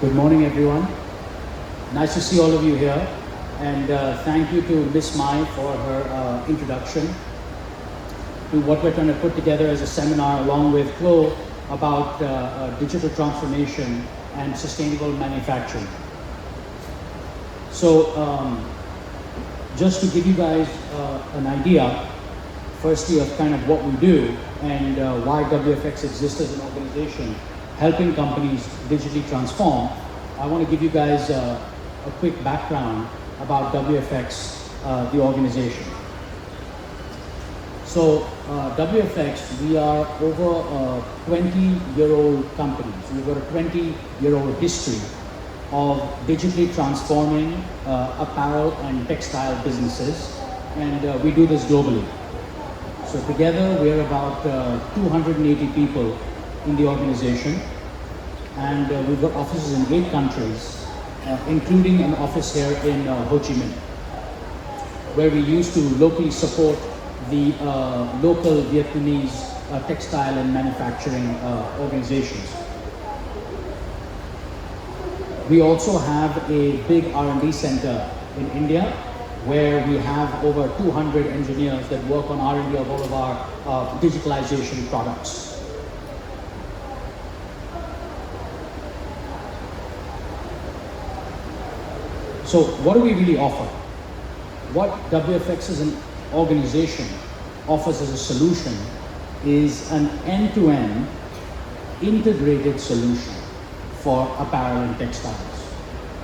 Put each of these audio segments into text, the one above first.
Good morning, everyone. Nice to see all of you here. And thank you to Miss Mai for her introduction to what we're trying to put together as a seminar along with Chloe about digital transformation and sustainable manufacturing. So just to give you guys an idea, firstly, of kind of what we do and why WFX exists as an organization, helping companies digitally transform, I want to give you guys a quick background about WFX, the organization. So WFX, we are over a 20-year-old company. So we've got a 20-year-old history of digitally transforming apparel and textile businesses, and we do this globally. So together we're about 280 people in the organization, and we've got offices in 8 countries, including an office here in Ho Chi Minh, where we used to locally support the local Vietnamese textile and manufacturing organizations. We also have a big R&D center in India, where we have over 200 engineers that work on R&D of all of our digitalization products. So what do we really offer? What WFX as an organization offers as a solution is an end-to-end integrated solution for apparel and textiles.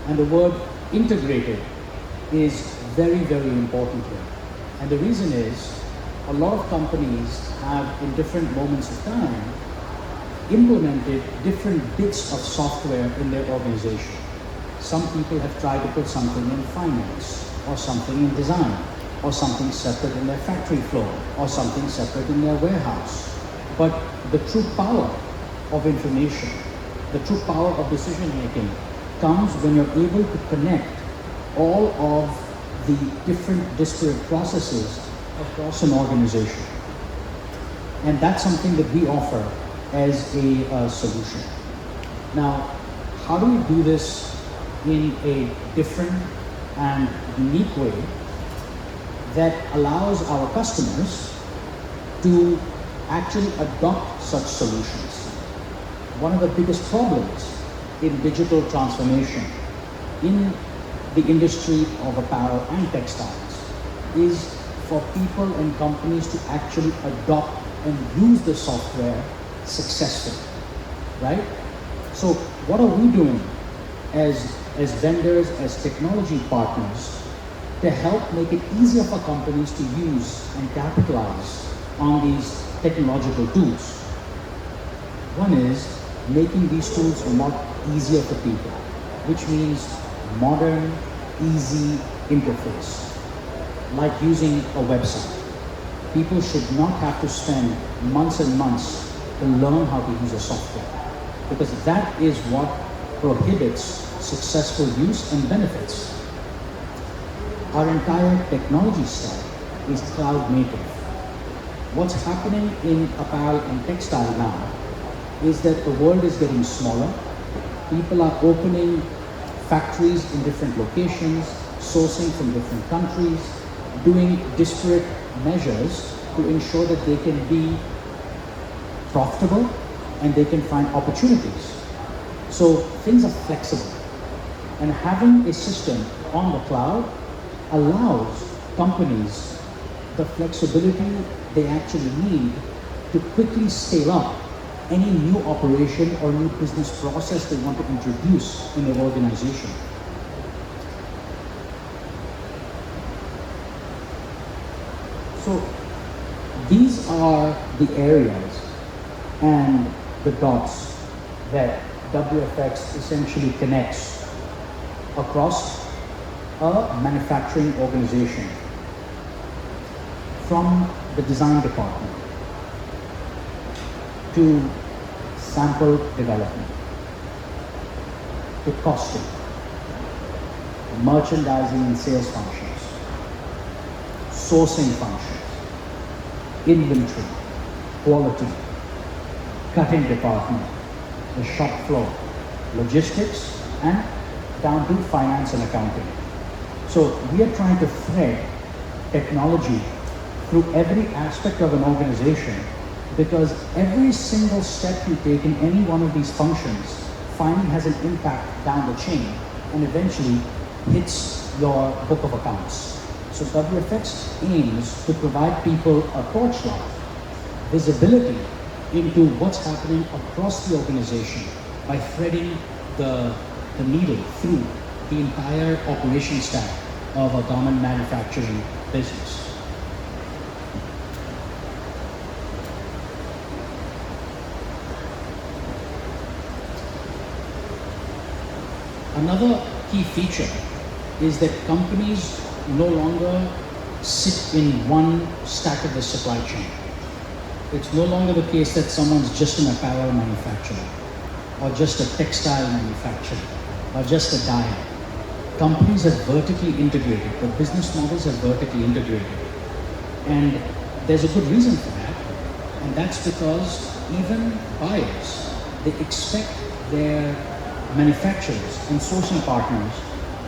And the word integrated is very, very important here. And the reason is, a lot of companies have, in different moments of time, implemented different bits of software in their organization. Some people have tried to put something in finance, or something in design, or something separate in their factory floor, or something separate in their warehouse. But the true power of information, the true power of decision making comes when you're able to connect all of the different disparate processes across an organization. And that's something that we offer as a solution. Now, how do we do this in a different and unique way that allows our customers to actually adopt such solutions? One of the biggest problems in digital transformation in the industry of apparel and textiles is for people and companies to actually adopt and use the software successfully, right? So what are we doing as vendors, as technology partners, to help make it easier for companies to use and capitalize on these technological tools? One is making these tools a lot easier for people, which means modern, easy interface, like using a website. People should not have to spend months and months to learn how to use a software, because that is what prohibits successful use and benefits. Our entire technology stack is cloud native. What's happening in apparel and textile now is that the world is getting smaller. People are opening factories in different locations, sourcing from different countries, doing disparate measures to ensure that they can be profitable and they can find opportunities. So things are flexible. And having a system on the cloud allows companies the flexibility they actually need to quickly scale up any new operation or new business process they want to introduce in their organization. So these are the areas and the dots that WFX essentially connects across a manufacturing organization, from the design department to sample development, to costing, merchandising and sales functions, sourcing functions, inventory, quality, cutting department, the shop floor, logistics, and down to finance and accounting. So we are trying to thread technology through every aspect of an organization, because every single step you take in any one of these functions finally has an impact down the chain and eventually hits your book of accounts. So WFX aims to provide people a torchlight, visibility into what's happening across the organization by threading the needle through the entire operation stack of a garment manufacturing business. Another key feature is that companies no longer sit in one stack of the supply chain. It's no longer the case that someone's just an apparel manufacturer, or just a textile manufacturer, or just a dyer. Companies are vertically integrated. The business models are vertically integrated. And there's a good reason for that. And that's because even buyers, they expect their manufacturers and sourcing partners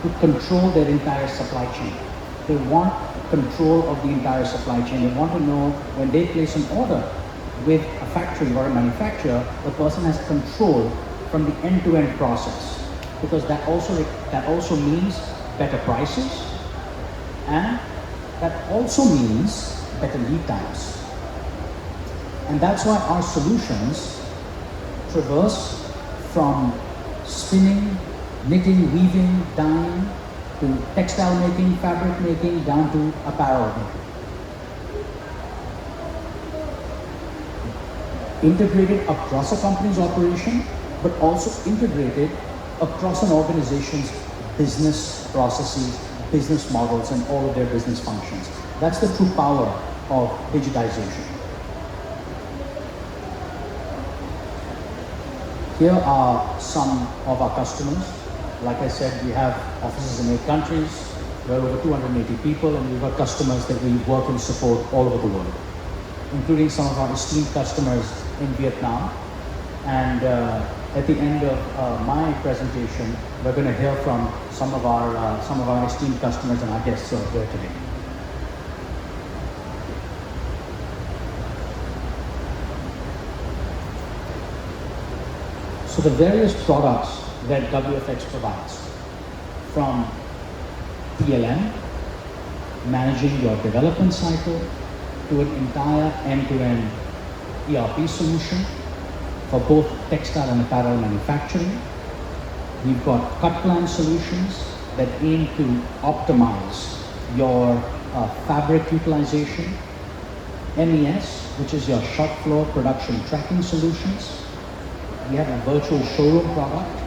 to control their entire supply chain. They want control of the entire supply chain. They want to know when they place an order with a factory or a manufacturer, the person has control from the end-to-end process. Because that also means better prices, and that also means better lead times. And that's why our solutions traverse from spinning, knitting, weaving, dyeing, to textile making, fabric making, down to apparel making. Integrated across a company's operation, but also integrated across an organization's business processes, business models, and all of their business functions. That's the true power of digitization. Here are some of our customers. Like I said, we have offices in 8 countries. We're over 280 people, and we've got customers that we work and support all over the world, including some of our esteemed customers in Vietnam. And at the end of my presentation, we're going to hear from some of our esteemed customers and our guests who are here today. So the various products that WFX provides, from PLM, managing your development cycle, to an entire end-to-end ERP solution for both textile and apparel manufacturing. We've got cut plan solutions that aim to optimize your fabric utilization. MES, which is your shop floor production tracking solutions. We have a virtual showroom product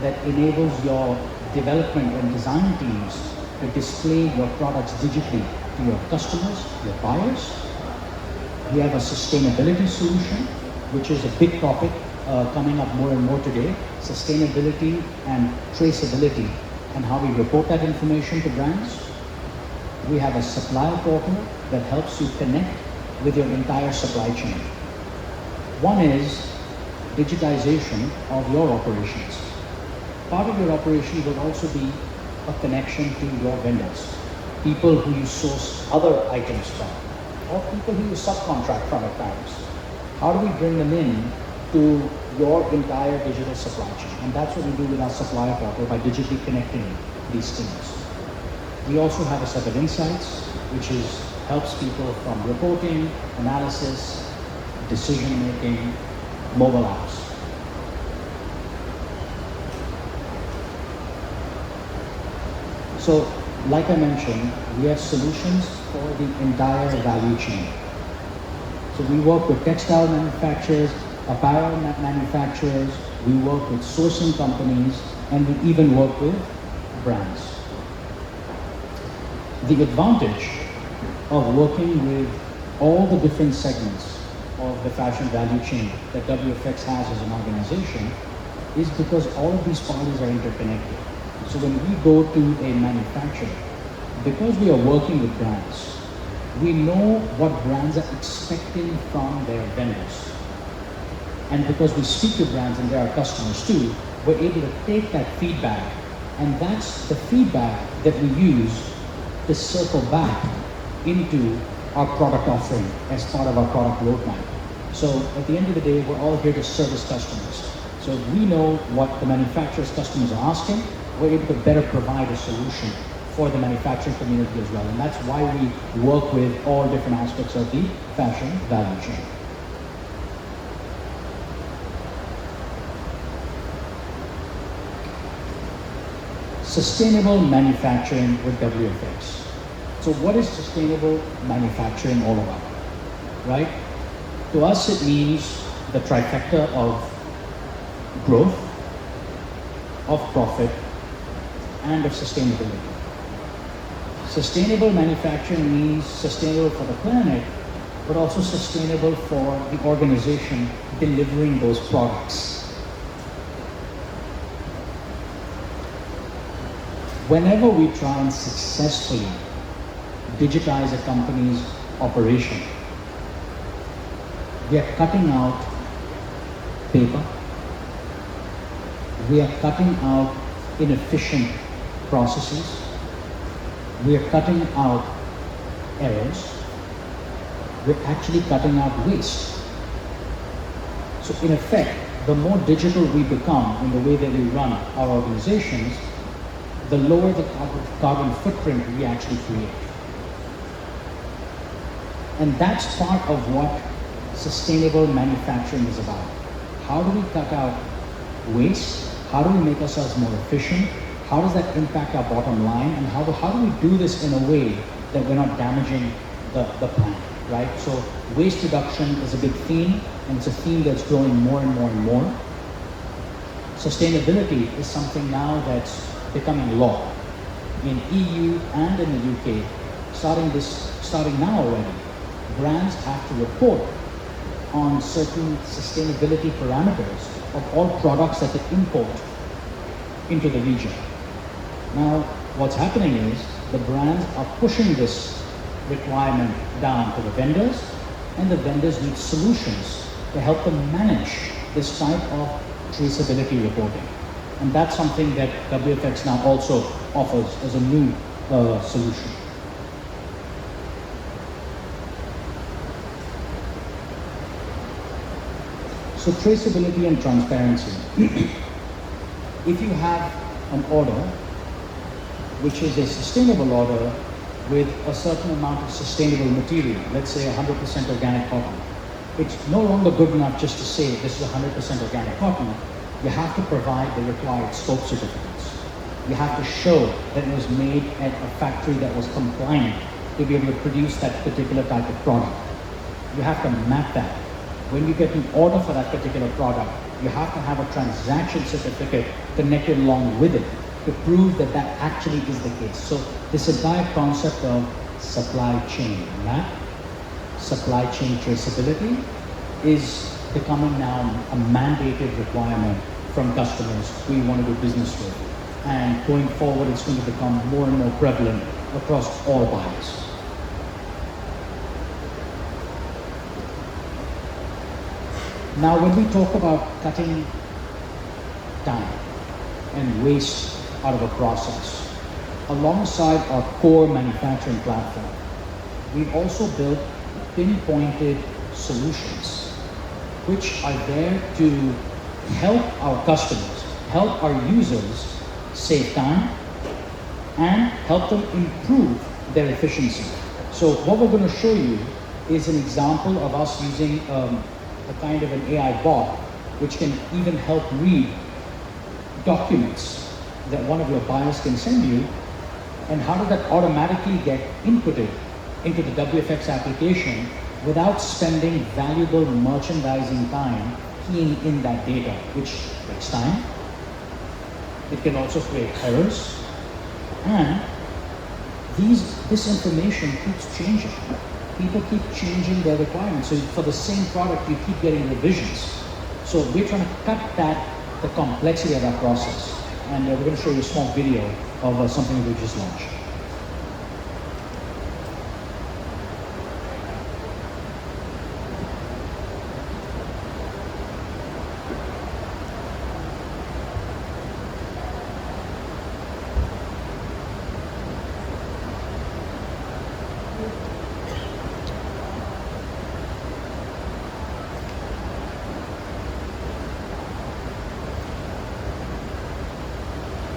that enables your development and design teams to display your products digitally to your customers, your buyers. We have a sustainability solution, which is a big topic coming up more and more today. Sustainability and traceability, and how we report that information to brands. We have a supplier portal that helps you connect with your entire supply chain. One is digitization of your operations. Part of your operation will also be a connection to your vendors, people who you source other items from, or people who you subcontract from at times. How do we bring them in to your entire digital supply chain? And that's what we do with our supplier portal, by digitally connecting these teams. We also have a set of insights, which helps people from reporting, analysis, decision making, mobile apps. So, like I mentioned, we have solutions for the entire value chain. So we work with textile manufacturers, apparel manufacturers, we work with sourcing companies, and we even work with brands. The advantage of working with all the different segments of the fashion value chain that WFX has as an organization is because all of these parties are interconnected. So when we go to a manufacturer, because we are working with brands, we know what brands are expecting from their vendors. And because we speak to brands and they're our customers too, we're able to take that feedback, and that's the feedback that we use to circle back into our product offering as part of our product roadmap. So at the end of the day, we're all here to service customers. So if we know what the manufacturer's customers are asking, we're able to better provide a solution for the manufacturing community as well. And that's why we work with all different aspects of the fashion value chain. Sustainable manufacturing with WFX. So what is sustainable manufacturing all about, right? To us, it means the trifecta of growth, of profit, and of sustainability. Sustainable manufacturing means sustainable for the planet, but also sustainable for the organization delivering those products. Whenever we try and successfully digitize a company's operation, we are cutting out paper, we are cutting out inefficient processes, we are cutting out errors, we're actually cutting out waste. So in effect, the more digital we become in the way that we run our organizations, the lower the carbon footprint we actually create. And that's part of what sustainable manufacturing is about. How do we cut out waste? How do we make ourselves more efficient? How does that impact our bottom line? And how do we do this in a way that we're not damaging the planet, right? So waste reduction is a big theme, and it's a theme that's growing more and more and more. Sustainability is something now that's becoming law in EU and in the UK. Starting now already, brands have to report on certain sustainability parameters of all products that they import into the region. Now, what's happening is the brands are pushing this requirement down to the vendors, and the vendors need solutions to help them manage this type of traceability reporting. And that's something that WFX now also offers as a new solution. So traceability and transparency. If you have an order, which is a sustainable order with a certain amount of sustainable material, let's say 100% organic cotton, it's no longer good enough just to say this is 100% organic cotton. You have to provide the required scope certificates. You have to show that it was made at a factory that was compliant to be able to produce that particular type of product. You have to map that. When you get an order for that particular product, you have to have a transaction certificate connected along with it to prove that that actually is the case. So this entire concept of supply chain, that supply chain traceability is becoming now a mandated requirement from customers who you want to do business with. And going forward, it's going to become more and more prevalent across all buyers. Now, when we talk about cutting time and waste out of a process, alongside our core manufacturing platform, we've also built pinpointed solutions which are there to help our customers, help our users save time and help them improve their efficiency. So what we're going to show you is an example of us using a kind of an AI bot which can even help read documents that one of your buyers can send you, and how does that automatically get inputted into the WFX application without spending valuable merchandising time keying in that data, which takes time. It can also create errors, and this information keeps changing. People keep changing their requirements. So for the same product, you keep getting revisions. So we're trying to cut the complexity of that process. And we're going to show you a small video of something we just launched.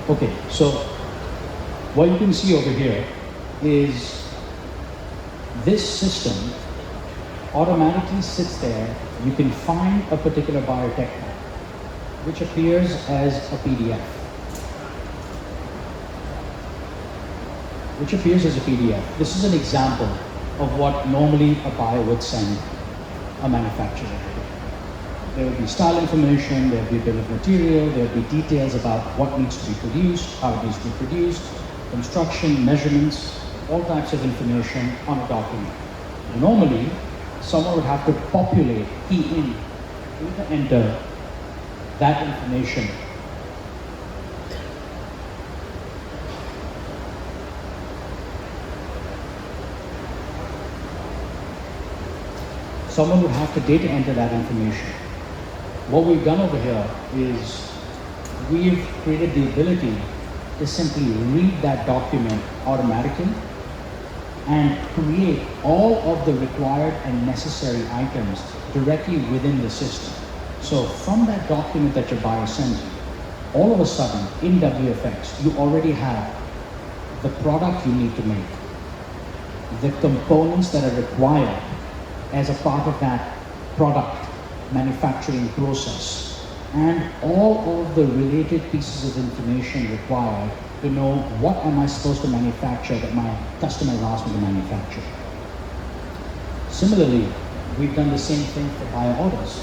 Okay, so what you can see over here is this system automatically sits there. You can find a particular biotech tag, which appears as a PDF. This is an example of what normally a buyer would send a manufacturer. There would be style information, there would be a bill of material, there would be details about what needs to be produced, how it needs to be produced, construction, measurements, all types of information on a document. Normally, someone would have to populate, key in, enter that information. Someone would have to data enter that information. What we've done over here is we've created the ability to simply read that document automatically and create all of the required and necessary items directly within the system. So from that document that your buyer sends you, all of a sudden in WFX, you already have the product you need to make, the components that are required as a part of that product manufacturing process, and all of the related pieces of information required to know what am I supposed to manufacture that my customer has asked me to manufacture. Similarly, we've done the same thing for buyer orders.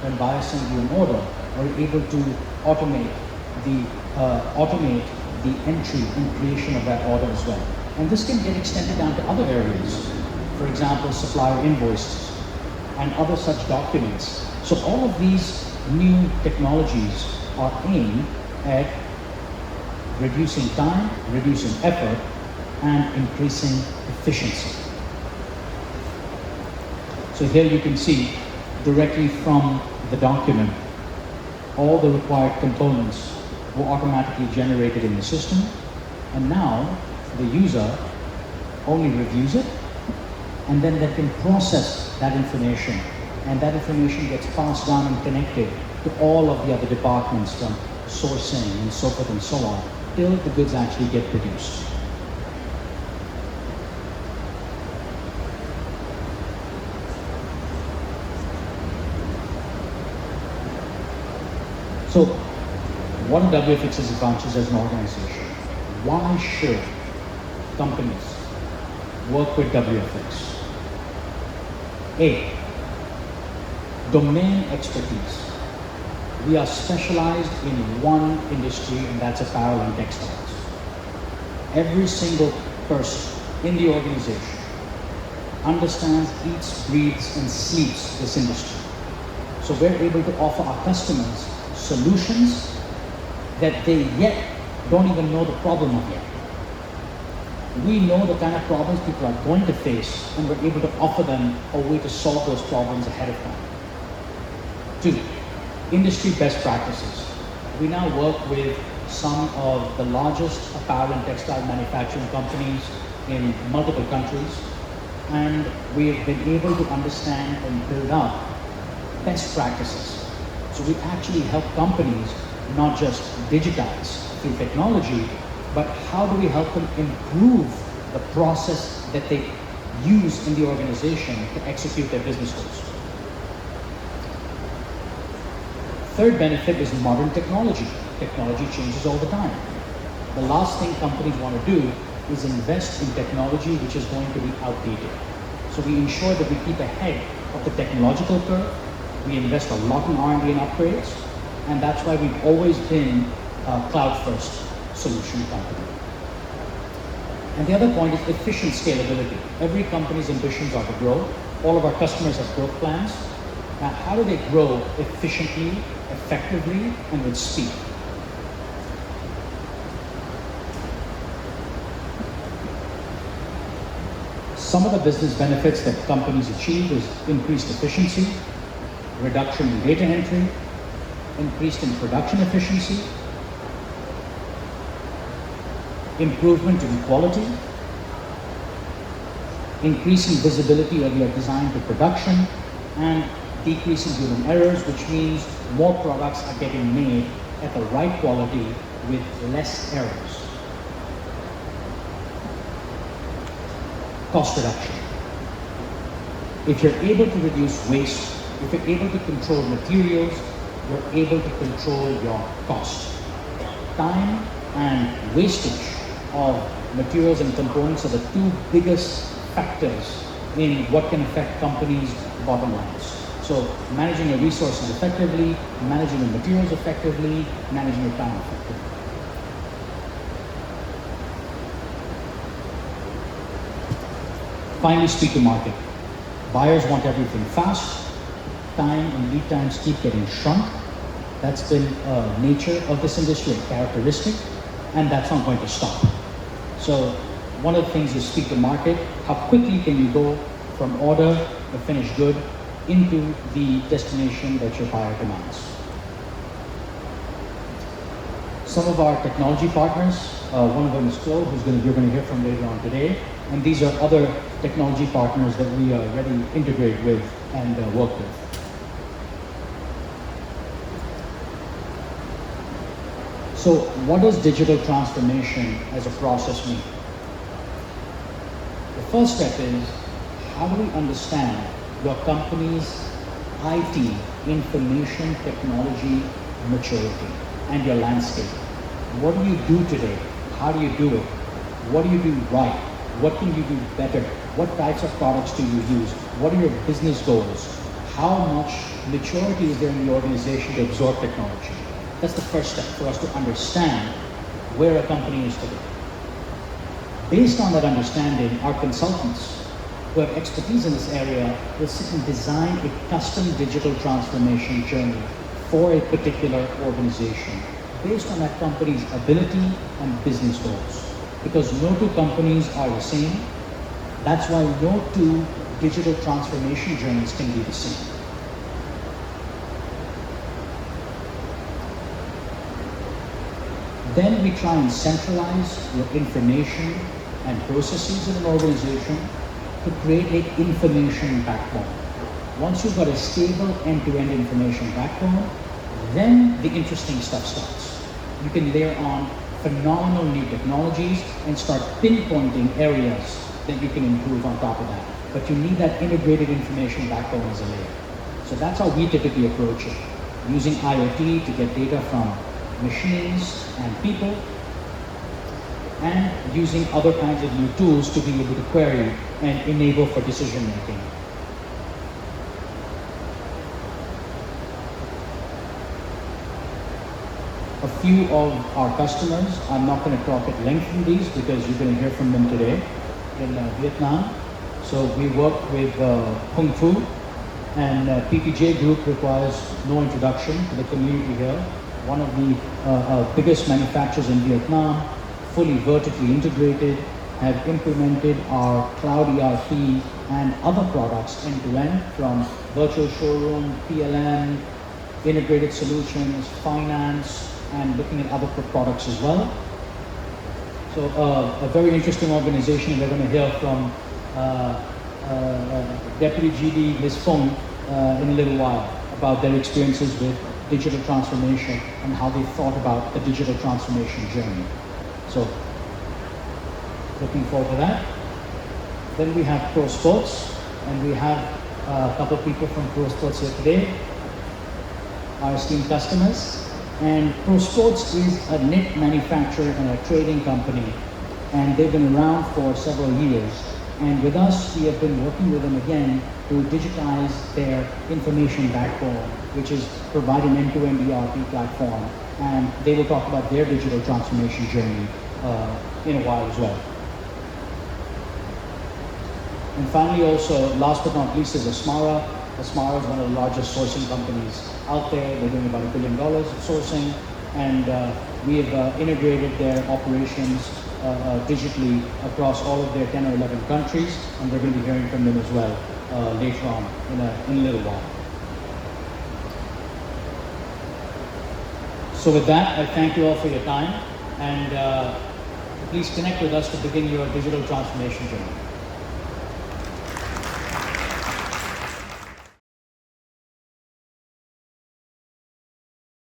When buyers send you an order, we're able to automate the entry and creation of that order as well. And this can get extended down to other areas. For example, supplier invoices and other such documents. So all of these new technologies are aimed at reducing time, reducing effort, and increasing efficiency. So here you can see directly from the document, all the required components were automatically generated in the system, and now the user only reviews it, and then they can process that information, and that information gets passed down and connected to all of the other departments from sourcing and so forth and so on, till the goods actually get produced. So, what are WFX's advantages as an organization? Why should companies work with WFX? A, domain expertise. We are specialized in one industry, and that's apparel and textiles. Every single person in the organization understands, eats, breathes, and sleeps this industry. So we're able to offer our customers solutions that they yet don't even know the problem of yet. We know the kind of problems people are going to face, and we're able to offer them a way to solve those problems ahead of time. 2, industry best practices. We now work with some of the largest apparel and textile manufacturing companies in multiple countries, and we've been able to understand and build up best practices. So we actually help companies not just digitize through technology, but how do we help them improve the process that they use in the organization to execute their business goals. Third benefit is modern technology. Technology changes all the time. The last thing companies want to do is invest in technology which is going to be outdated. So we ensure that we keep ahead of the technological curve. We invest a lot in R&D and upgrades, and that's why we've always been a cloud-first solution company. And the other point is efficient scalability. Every company's ambitions are to grow. All of our customers have growth plans. Now, how do they grow efficiently, effectively, and with speed? Some of the business benefits that companies achieve is increased efficiency, reduction in data entry, increased in production efficiency, improvement in quality, increasing visibility of your design to production, and decreasing human errors, which means more products are getting made at the right quality with less errors. Cost reduction. If you're able to reduce waste, if you're able to control materials, you're able to control your cost. Time and wastage of materials and components are the two biggest factors in what can affect companies' bottom lines. So managing your resources effectively, managing your materials effectively, managing your time effectively. Finally, speed to market. Buyers want everything fast. Time and lead times keep getting shrunk. That's been nature of this industry, a characteristic, and that's not going to stop. So one of the things is speed to market. How quickly can you go from order to finished good into the destination that your buyer demands? Some of our technology partners, one of them is Chloe, you're going to hear from later on today, and these are other technology partners that we already integrate with and work with. So what does digital transformation as a process mean? The first step is, how do we understand your company's IT, information technology maturity, and your landscape? What do you do today? How do you do it? What do you do right? What can you do better? What types of products do you use? What are your business goals? How much maturity is there in the organization to absorb technology? That's the first step for us to understand where a company is today. Based on that understanding, our consultants who have expertise in this area will sit and design a custom digital transformation journey for a particular organization based on that company's ability and business goals. Because no two companies are the same, that's why no two digital transformation journeys can be the same. Then we try and centralize your information and processes in an organization to create an information backbone. Once you've got a stable end-to-end information backbone, then the interesting stuff starts. You can layer on phenomenal new technologies and start pinpointing areas that you can improve on top of that. But you need that integrated information backbone as a layer. So that's how we typically approach it, using IoT to get data from machines and people, and using other kinds of new tools to be able to query and enable for decision making. A few of our customers, I'm not going to talk at length in these because you're going to hear from them today, in Vietnam. So we work with Kung Fu, and PPJ Group requires no introduction to the community here. One of the biggest manufacturers in Vietnam, fully vertically integrated, have implemented our cloud ERP and other products end-to-end, from virtual showroom, PLM, integrated solutions, finance, and looking at other products as well. So a very interesting organization, and we're going to hear from Deputy GD Ms. Fung in a little while about their experiences with digital transformation and how they thought about the digital transformation journey. So, looking forward to that. Then we have Pro Sports, and we have a couple of people from Pro Sports here today, our esteemed customers. And Pro Sports is a knit manufacturer and a trading company, and they've been around for several years. And with us, we have been working with them again to digitize their information backbone, which is provide an end-to-end ERP platform. And they will talk about their digital transformation journey in a while as well. And finally, also, last but not least, is Asmara. Asmara is one of the largest sourcing companies out there. They're doing about $1 billion of sourcing, and we have integrated their operations digitally across all of their 10 or 11 countries, and we're going to be hearing from them as well later on in a little while. So with that, I thank you all for your time, and please connect with us to begin your digital transformation journey.